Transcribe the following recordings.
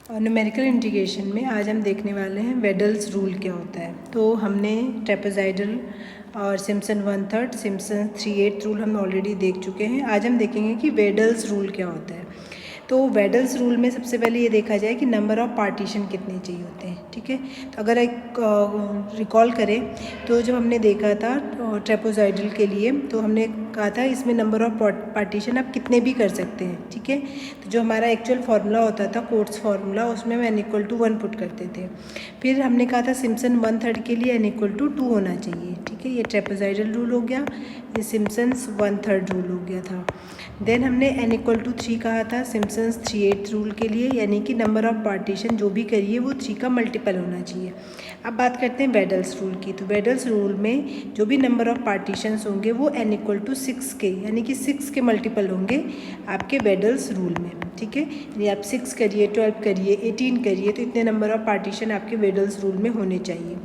और numerical integration में आज हम देखने वाले हैं वेडल्स रूल क्या होता है। तो हमने ट्रेपेज़ॉइडल और सिम्पसन 1/3 सिम्पसन 3/8 रूल हम ऑलरेडी देख चुके हैं। आज हम देखेंगे कि वेडल्स रूल क्या होता है। तो वेडल्स रूल में सबसे पहले ये देखा जाए कि नंबर ऑफ़ पार्टीशन कितने चाहिए होते हैं। ठीक है, तो अगर एक रिकॉल करें तो जब हमने देखा था ट्रेपेज़ॉइडल के लिए तो हमने कहा था इसमें नंबर ऑफ़ पार्टीशन आप कितने भी कर सकते हैं। ठीक है, तो जो हमारा एक्चुअल फार्मूला होता था कोट्स फार्मूला उसमें हम n=1 पुट करते थे। फिर हमने कहा था सिम्पसन 1/3 के लिए n=2 होना चाहिए। ठीक है, ये ट्रेपेज़ॉइडल रूल हो गया, ये सिम्पसन्स 1/3 रूल हो गया था। देन हमने n=3 कहा था सिम्पसन्स 3/8 रूल के लिए, यानी कि नंबर ऑफ़ पार्टीशन जो भी करिए वो 3 का मल्टीपल होना चाहिए। अब बात करते हैं वेडल्स रूल की। तो वेडल्स रूल में जो भी नंबर ऑफ़ पार्टीशंस होंगे वो n=6 के, यानी कि 6 के मल्टीपल होंगे आपके वेडल्स रूल में। ठीक है, यानी आप 6 करिए, 12 करिए, 18 करिए, तो इतने नंबर ऑफ़ पार्टीशन आपके वेडल्स रूल में होने चाहिए।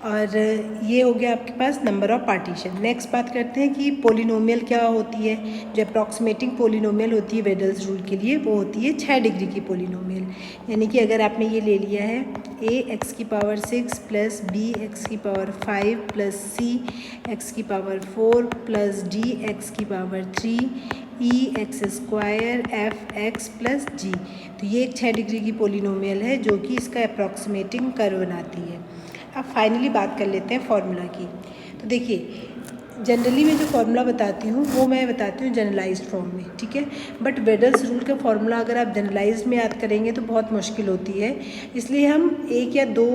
और ये हो गया आपके पास नंबर ऑफ़ पार्टीशन। नेक्स्ट बात करते हैं कि पोलिनोमियल क्या होती है। जो अप्रॉक्सीमेटिंग पोलिनोमियल होती है वेडल्स रूल के लिए वो होती है 6 डिग्री की पोलिनोमियल। यानी कि अगर आपने ये ले लिया है ax⁻6 plus bx⁻5 plus cx⁻4 plus dx⁻3 e² f(x) plus g, तो ये एक 6 डिग्री की पोलिनोमियल है जो कि इसका अप्रॉक्सीमेटिंग कर्व बनाती है। अब फाइनली बात कर लेते हैं फार्मूला की। तो देखिए जनरली मैं जो फार्मूला बताती हूँ वो मैं बताती हूँ जनरलाइज्ड फॉर्म में। ठीक है, बट वेडल्स रूल का फार्मूला अगर आप जनरलाइज्ड में याद करेंगे तो बहुत मुश्किल होती है, इसलिए हम 1 या 2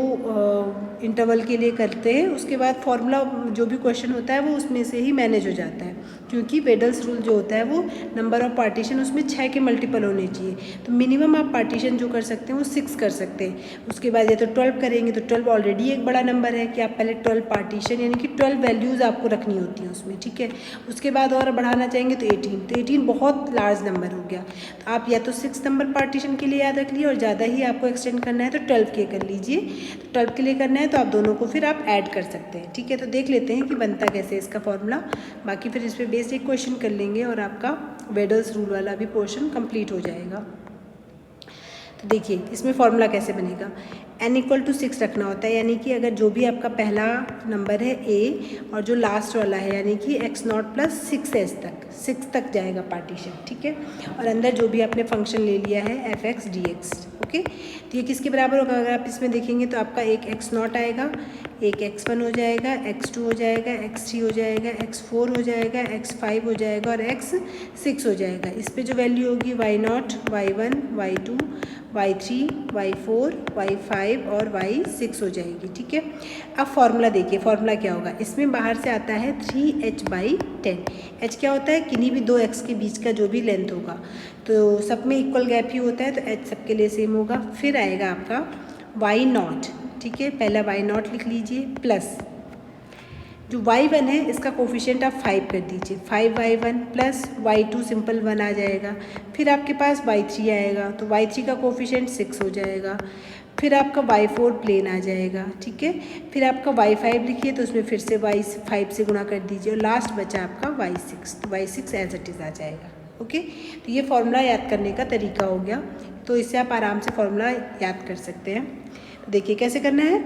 इंटरवल के लिए करते हैं। उसके बाद फार्मूला जो भी क्वेश्चन होता है वो उसमें से ही मैनेज हो जाता है, क्योंकि वेडल्स रूल जो होता है वो नंबर ऑफ़ पार्टीशन उसमें 6 के मल्टीपल होने चाहिए। तो मिनिमम आप पार्टीशन जो कर सकते हैं वो 6 कर सकते हैं। उसके बाद या तो 12 करेंगे तो 12 ऑलरेडी एक बड़ा नंबर है कि आप पहले 12 पार्टीशन यानी कि 12 वैल्यूज़ आपको रखनी होती हैं उसमें। ठीक है, उसके बाद और बढ़ाना चाहेंगे तो 18, तो 18 बहुत लार्ज नंबर हो गया। तो आप या तो 6 नंबर पार्टीशन के लिए याद रख लिए और ज़्यादा ही आपको एक्सटेंड करना है तो 12 के कर लीजिए। तो 12 के लिए करना है तो आप दोनों को फिर आप ऐड कर सकते हैं। ठीक है, तो देख लेते हैं कि बनता कैसे इसका फॉर्मूला। बाकी फिर इस पर बेस्ड एक क्वेश्चन कर लेंगे और आपका वेडल्स रूल वाला भी पोर्शन कंप्लीट हो जाएगा। तो देखिए इसमें फॉर्मूला कैसे बनेगा। n=6 रखना होता है, यानी कि अगर जो भी आपका पहला नंबर है a और जो लास्ट वाला है यानी कि x0 प्लस 6s तक जाएगा पार्टीशन। ठीक है, और अंदर जो भी आपने फंक्शन ले लिया है f(x) dx। ओके, तो ये किसके बराबर होगा। अगर आप इसमें देखेंगे तो आपका एक x0 आएगा, एक x1 हो जाएगा, x2 हो जाएगा, x3 हो जाएगा, x4 हो जाएगा, x5 हो जाएगा और x6 हो जाएगा। इस पर जो वैल्यू होगी y0, y1, y2, y3, y4, y5 और y6 हो जाएगी। ठीक है, अब फॉर्मूला देखिए, फॉर्मूला क्या होगा। इसमें बाहर से आता है 3h/10। h क्या होता है, किन्हीं भी 2 x के बीच का जो भी लेंथ होगा, तो सब में इक्वल गैप ही होता है तो h सबके लिए सेम होगा। फिर आएगा आपका y0। ठीक है, पहला y0 लिख लीजिए प्लस जो y1 है इसका कोफिशिएंट आप 5 कर दीजिए, 5y1 प्लस y2 सिंपल 1 आ जाएगा। फिर आपके पास y3 आएगा तो y3 का कोफिशिएंट 6 हो जाएगा। फिर आपका y4 प्लेन आ जाएगा। ठीक है, फिर आपका y5 लिखिए तो उसमें फिर से y5 से गुणा कर दीजिए और लास्ट बचा आपका y6, तो y6 एज इट इज़ आ जाएगा। ओके, तो ये फॉर्मूला याद करने का तरीका हो गया, तो इससे आप आराम से फॉर्मूला याद कर सकते हैं। तो देखिए कैसे करना है,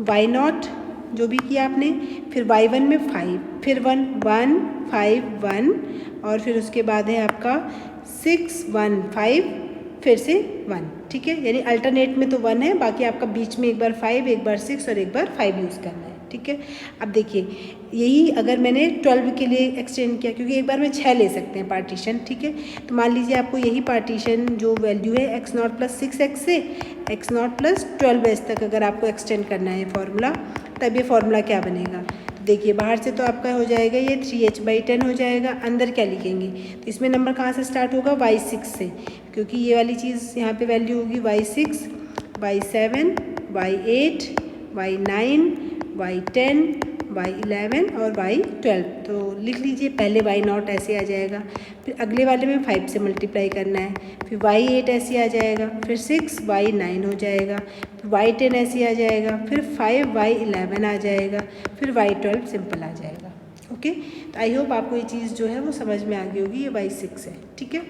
y0 जो भी किया आपने, फिर y1 में 5, फिर 1 1 5 1 और फिर उसके बाद है आपका 6 1 5 फिर से 1। ठीक है, यानी अल्टरनेट में तो 1 है, बाकी आपका बीच में एक बार 5, एक बार 6 और एक बार 5 यूज़ करना है। ठीक है, अब देखिए यही अगर मैंने 12 के लिए एक्सटेंड किया, क्योंकि एक बार में 6 ले सकते हैं पार्टीशन। ठीक है, तो मान लीजिए आपको यही पार्टीशन जो वैल्यू है x0 प्लस 6x से x0 प्लस 12s तक अगर आपको एक्सटेंड करना है फॉर्मूला, तब ये फॉर्मूला क्या बनेगा। तो देखिए बाहर से तो आपका हो जाएगा ये 3h/10 हो जाएगा। अंदर क्या लिखेंगे, तो इसमें नंबर कहाँ से स्टार्ट होगा, y6 से, क्योंकि ये वाली चीज़ यहाँ पे वैल्यू होगी y6, y7, y8, y9, y10, y11 और y12। तो लिख लीजिए, पहले y0 ऐसे आ जाएगा, फिर अगले वाले में 5 से मल्टीप्लाई करना है, फिर y8 ऐसे आ जाएगा, फिर 6 y9 हो जाएगा, फिर y10 ऐसे आ जाएगा, फिर 5 y11 आ जाएगा, फिर y12 सिंपल आ जाएगा। ओके, तो आई होप आपको ये चीज़ जो है वो समझ में आ गई होगी। ये y6 है। ठीक है,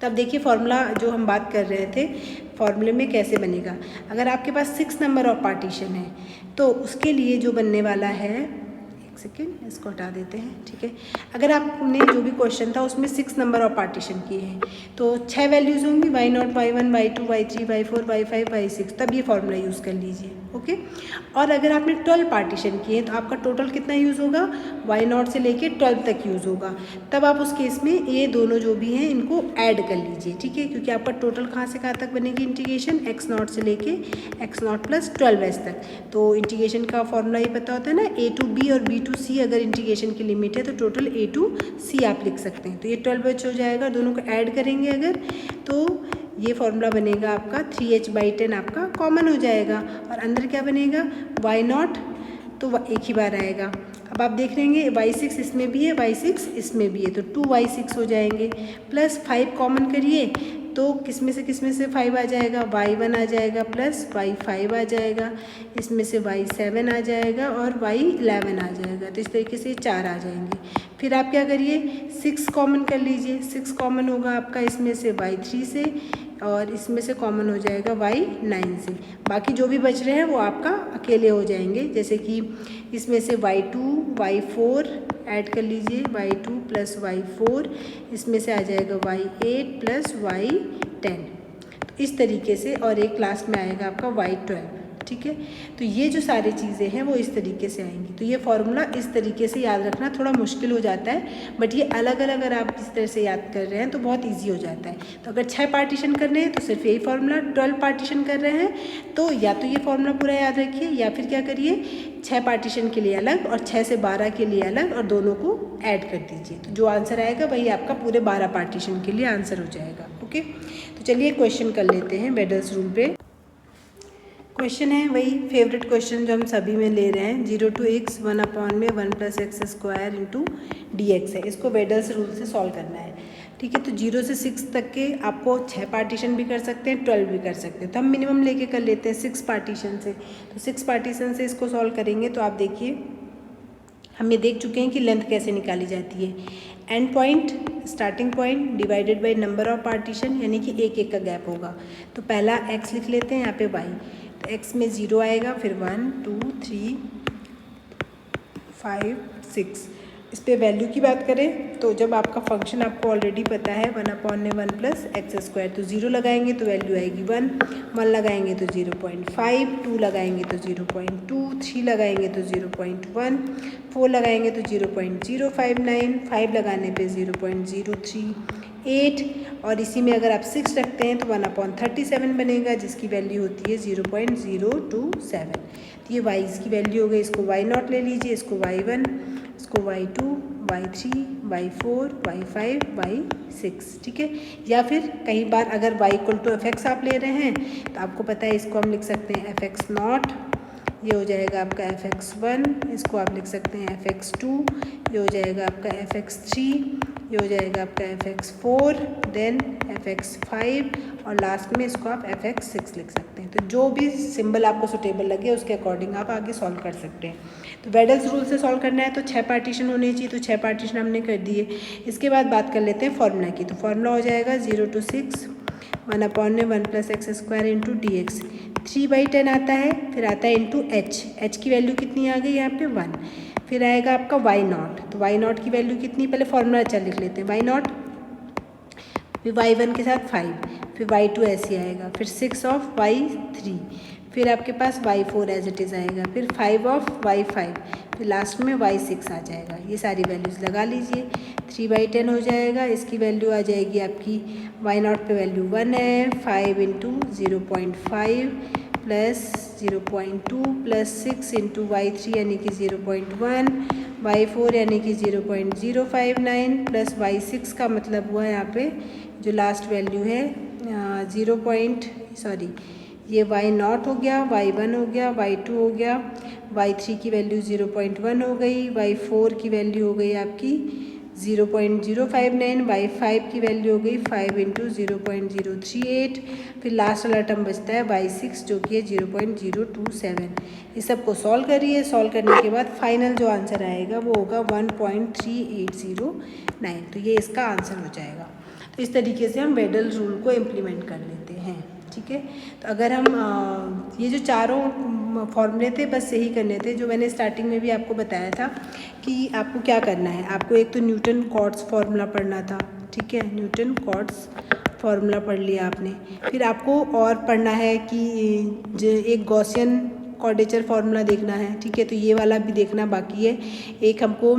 तो अब देखिए फॉर्मूला जो हम बात कर रहे थे, फॉर्मूले में कैसे बनेगा। अगर आपके पास 6 नंबर ऑफ पार्टीशन है तो उसके लिए जो बनने वाला है, एक सेकेंड इसको हटा देते हैं, ठीक है। अगर आपने जो भी क्वेश्चन था उसमें 6 नंबर ऑफ पार्टीशन किए हैं तो 6 वैल्यूज़ होंगी, y0, y1, y2, y3, y4, y5, y6, तब ये फॉर्मूला यूज़ कर लीजिए, ओके। और अगर आपने 12 पार्टीशन किए तो आपका टोटल कितना यूज़ होगा, y0 से लेके 12 तक यूज़ होगा। तब आप उस केस में ये दोनों जो भी हैं इनको ऐड कर लीजिए, ठीक है, क्योंकि आपका टोटल कहाँ से कहाँ तक बनेगी इंटीग्रेशन, x0 से लेके x0 + 12s तक। तो इंटीग्रेशन का फॉर्मूला ये पता होता है ना, a to b और b to c अगर इंटीग्रेशन की लिमिट है तो टोटल a to c आप लिख सकते हैं। तो ये 12h हो जाएगा, दोनों को ऐड करेंगे अगर, तो ये फॉर्मूला बनेगा आपका 3h/10 आपका कॉमन हो जाएगा। और अंदर क्या बनेगा, y0 तो एक ही बार आएगा। अब आप देख लेंगे y6 इसमें भी है, y6 इसमें भी है, तो 2y6 हो जाएंगे, प्लस 5 कॉमन करिए तो किसमें से 5 आ जाएगा, y1 आ जाएगा, प्लस y5 आ जाएगा, इसमें से y7 आ जाएगा और y11 आ जाएगा। तो इस तरीके से 4 आ जाएंगे। फिर आप क्या करिए, 6 कॉमन कर लीजिए, 6 कॉमन होगा आपका इसमें से y3 से और इसमें से कॉमन हो जाएगा y9 से। बाकी जो भी बच रहे हैं वो आपका अकेले हो जाएंगे, जैसे कि इसमें से y2, y4 ऐड कर लीजिए, y2 + y4, इसमें से आ जाएगा y8 + y10, तो इस तरीके से। और एक लास्ट में आएगा आपका y12, ठीक है। तो ये जो सारी चीज़ें हैं वो इस तरीके से आएंगी। तो ये फॉर्मूला इस तरीके से याद रखना थोड़ा मुश्किल हो जाता है, बट ये अलग अलग अगर आप इस तरह से याद कर रहे हैं तो बहुत इजी हो जाता है। तो अगर 6 पार्टीशन कर रहे हैं तो सिर्फ यही फॉर्मूला, 12 पार्टीशन कर रहे हैं तो या तो ये फॉर्मूला पूरा याद रखिए, या फिर क्या करिए 6 पार्टीशन के लिए अलग और 6 से 12 के लिए अलग और दोनों को ऐड कर दीजिए। तो जो आंसर आएगा वही आपका पूरे 12 पार्टीशन के लिए आंसर हो जाएगा, ओके। तो चलिए क्वेश्चन कर लेते हैं बेडल्स रूल पे। क्वेश्चन है वही फेवरेट क्वेश्चन जो हम सभी में ले रहे हैं, 0 to x 1/1 + x² × dx है। इसको बेडल्स रूल से सॉल्व करना है, ठीक है। तो 0 से 6 तक के आपको 6 पार्टीशन भी कर सकते हैं, 12 भी कर सकते हैं। तो हम मिनिमम लेके कर लेते हैं 6 पार्टीशन से। तो 6 पार्टीशन से इसको सॉल्व करेंगे तो आप देखिए हम ये देख चुके हैं कि लेंथ कैसे निकाली जाती है। And point, starting point divided by number of partition, यानी कि एक एक का गैप होगा। तो पहला x लिख लेते हैं, यहाँ पे y, तो x में 0 आएगा, फिर 1 2 3 5 6। इस पे वैल्यू की बात करें तो जब आपका फंक्शन आपको ऑलरेडी पता है 1/1 + x², तो 0 लगाएंगे तो वैल्यू आएगी 1, 1 लगाएंगे तो 0.5, 2 लगाएंगे तो 0.2, 3 लगाएंगे तो 0.1, 4 लगाएंगे तो 0.059, 5 लगाने पे 0.03, 8 और इसी में अगर आप 6 रखते हैं तो 1/37 बनेगा, जिसकी वैल्यू होती है 0.027। तो ये y की वैल्यू हो गई। इसको y0 ले लीजिए, इसको y1, इसको y2, y3, y4, y5, y6, ठीक है। या फिर कई बार अगर y = fx आप ले रहे हैं तो आपको पता है इसको हम लिख सकते हैं fx0, ये हो जाएगा आपका fx1, इसको आप लिख सकते हैं fx2, ये हो जाएगा आपका fx3, ये हो जाएगा आपका fx4, देन fx5 और लास्ट में इसको आप fx6 लिख सकते हैं। तो जो भी सिंबल आपको सुटेबल लगे उसके अकॉर्डिंग आप आगे सॉल्व कर सकते हैं। तो बेडल्स रूल से सॉल्व करना है तो 6 पार्टीशन होने चाहिए, तो 6 पार्टीशन हमने कर दिए। इसके बाद बात कर लेते हैं फॉर्मूला की। तो फॉर्मूला हो जाएगा 0 to 6 1/1 + x² × dx। 3/10 आता है, फिर आता है इंटू h की वैल्यू कितनी आ गई यहाँ पे 1। फिर आएगा आपका y0, तो y0 की वैल्यू कितनी, पहले फॉर्मूला अच्छा लिख लेते हैं, y0, फिर y1 के साथ 5, फिर y2 ऐसे आएगा, फिर 6 of y3, फिर आपके पास y4 एज इट इज़ आएगा, फिर 5 of y5, फिर लास्ट में y6 आ जाएगा। ये सारी वैल्यूज़ लगा लीजिए, 3/10 हो जाएगा। इसकी वैल्यू आ जाएगी आपकी y0 पे वैल्यू 1 है, 5 × 0.5 प्लस 0.2 प्लस 6 × y3 यानी कि 0.1, y4 यानी कि 0.059 प्लस y6 का मतलब हुआ यहाँ पे जो लास्ट वैल्यू है ये y0 हो गया, y1 हो गया, y2 हो गया, y3 की वैल्यू 0.1 हो गई, y4 की वैल्यू हो गई आपकी 0.059, y5 की वैल्यू हो गई 5 × 0.038, फिर लास्ट वाला टर्म बचता है y6 जो कि है 0.027। इस सब को सॉल्व करिए, सॉल्व करने के बाद फाइनल जो आंसर आएगा वो होगा 1.3809। तो ये इसका आंसर हो जाएगा। इस तरीके से हम वेडल रूल को इम्प्लीमेंट कर लेते हैं। ठीक है, तो अगर हम ये जो चारों फॉर्मूले थे बस यही करने थे, जो मैंने स्टार्टिंग में भी आपको बताया था कि आपको क्या करना है। आपको एक तो न्यूटन कॉट्स फार्मूला पढ़ना था, ठीक है, न्यूटन कॉट्स फार्मूला पढ़ लिया आपने। फिर आपको और पढ़ना है कि जो एक गॉसियन क्वाड्रेचर फार्मूला देखना है, ठीक है, तो ये वाला भी देखना बाकी है। एक हमको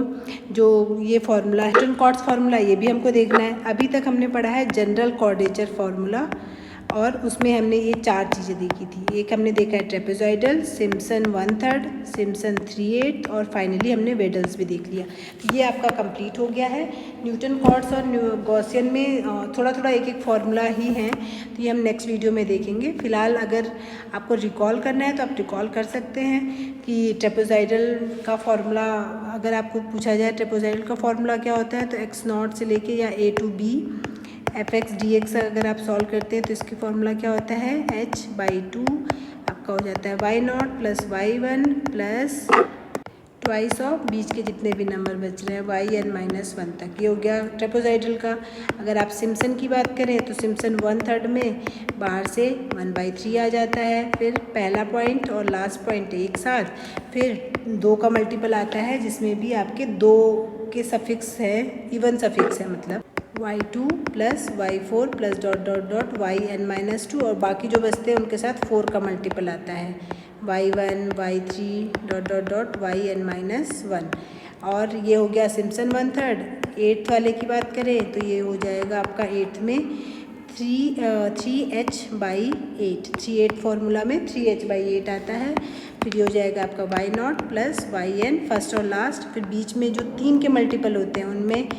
जो ये फार्मूला है न्यूटन कॉट्स फार्मूला, ये भी हमको देखना है। अभी तक हमने पढ़ा है जनरल क्वाड्रेचर फार्मूला, और उसमें हमने ये 4 चीज़ें देखी थी। एक हमने देखा है ट्रेपेजॉइडल, सिम्पसन 1/3, सिम्पसन 3/8 और फाइनली हमने वेडल्स भी देख लिया। तो ये आपका कंप्लीट हो गया है। न्यूटन कॉट्स और गॉसियन में थोड़ा थोड़ा एक एक फार्मूला ही हैं, तो ये हम नेक्स्ट वीडियो में देखेंगे। फिलहाल अगर आपको रिकॉल करना है तो आप रिकॉल कर सकते हैं कि ट्रेपेजॉइडल का फार्मूला, अगर आपको पूछा जाए ट्रेपेजॉइडल का फार्मूला क्या होता है, तो x0 से लेके या a to b fx dx अगर आप सॉल्व करते हैं तो इसकी फार्मूला क्या होता है, h/2 आपका हो जाता है y0 plus y1 plus twice of बीच के जितने भी नंबर बच रहे हैं yn-1 तक। ये हो गया ट्रेपेजॉइडल का। अगर आप सिम्पसन की बात करें तो सिम्पसन 1/3 में बाहर से 1/3 आ जाता है, फिर पहला पॉइंट और लास्ट पॉइंट एक साथ, फिर 2 का मल्टीपल आता है जिसमें भी आपके 2 के सफिक्स है, इवन सफिक्स है, मतलब y2 plus y4 plus dot dot dot yn-2, और बाकी जो बचते हैं उनके साथ 4 का मल्टीपल आता है, y1 y3 dot dot dot yn-1। और ये हो गया सिम्पसन 1/3। 8th वाले की बात करें तो ये हो जाएगा आपका 8th में 3h/8, 3/8 फार्मूला में 3h/8 आता है। फिर ये हो जाएगा आपका y0 प्लस yn फर्स्ट और लास्ट, फिर बीच में जो 3 के मल्टीपल होते हैं उनमें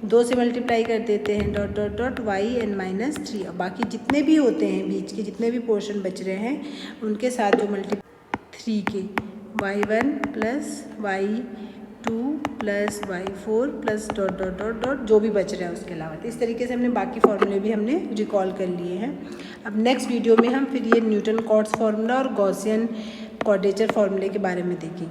2 से मल्टीप्लाई कर देते हैं, डॉट डॉट डॉट yn-3। और बाकी जितने भी होते हैं बीच के जितने भी पोर्शन बच रहे हैं उनके साथ जो मल्टीपल 3 के y1 plus y2 plus y4 plus dot dot dot dot जो भी बच रहा है उसके अलावा। तो इस तरीके से हमने बाकी फार्मूले भी हमने रिकॉल कर लिए हैं। अब नेक्स्ट वीडियो में हम फिर ये न्यूटन कॉट्स फार्मूला और गॉसियन क्वाड्रेचर फार्मूले के बारे में देखेंगे।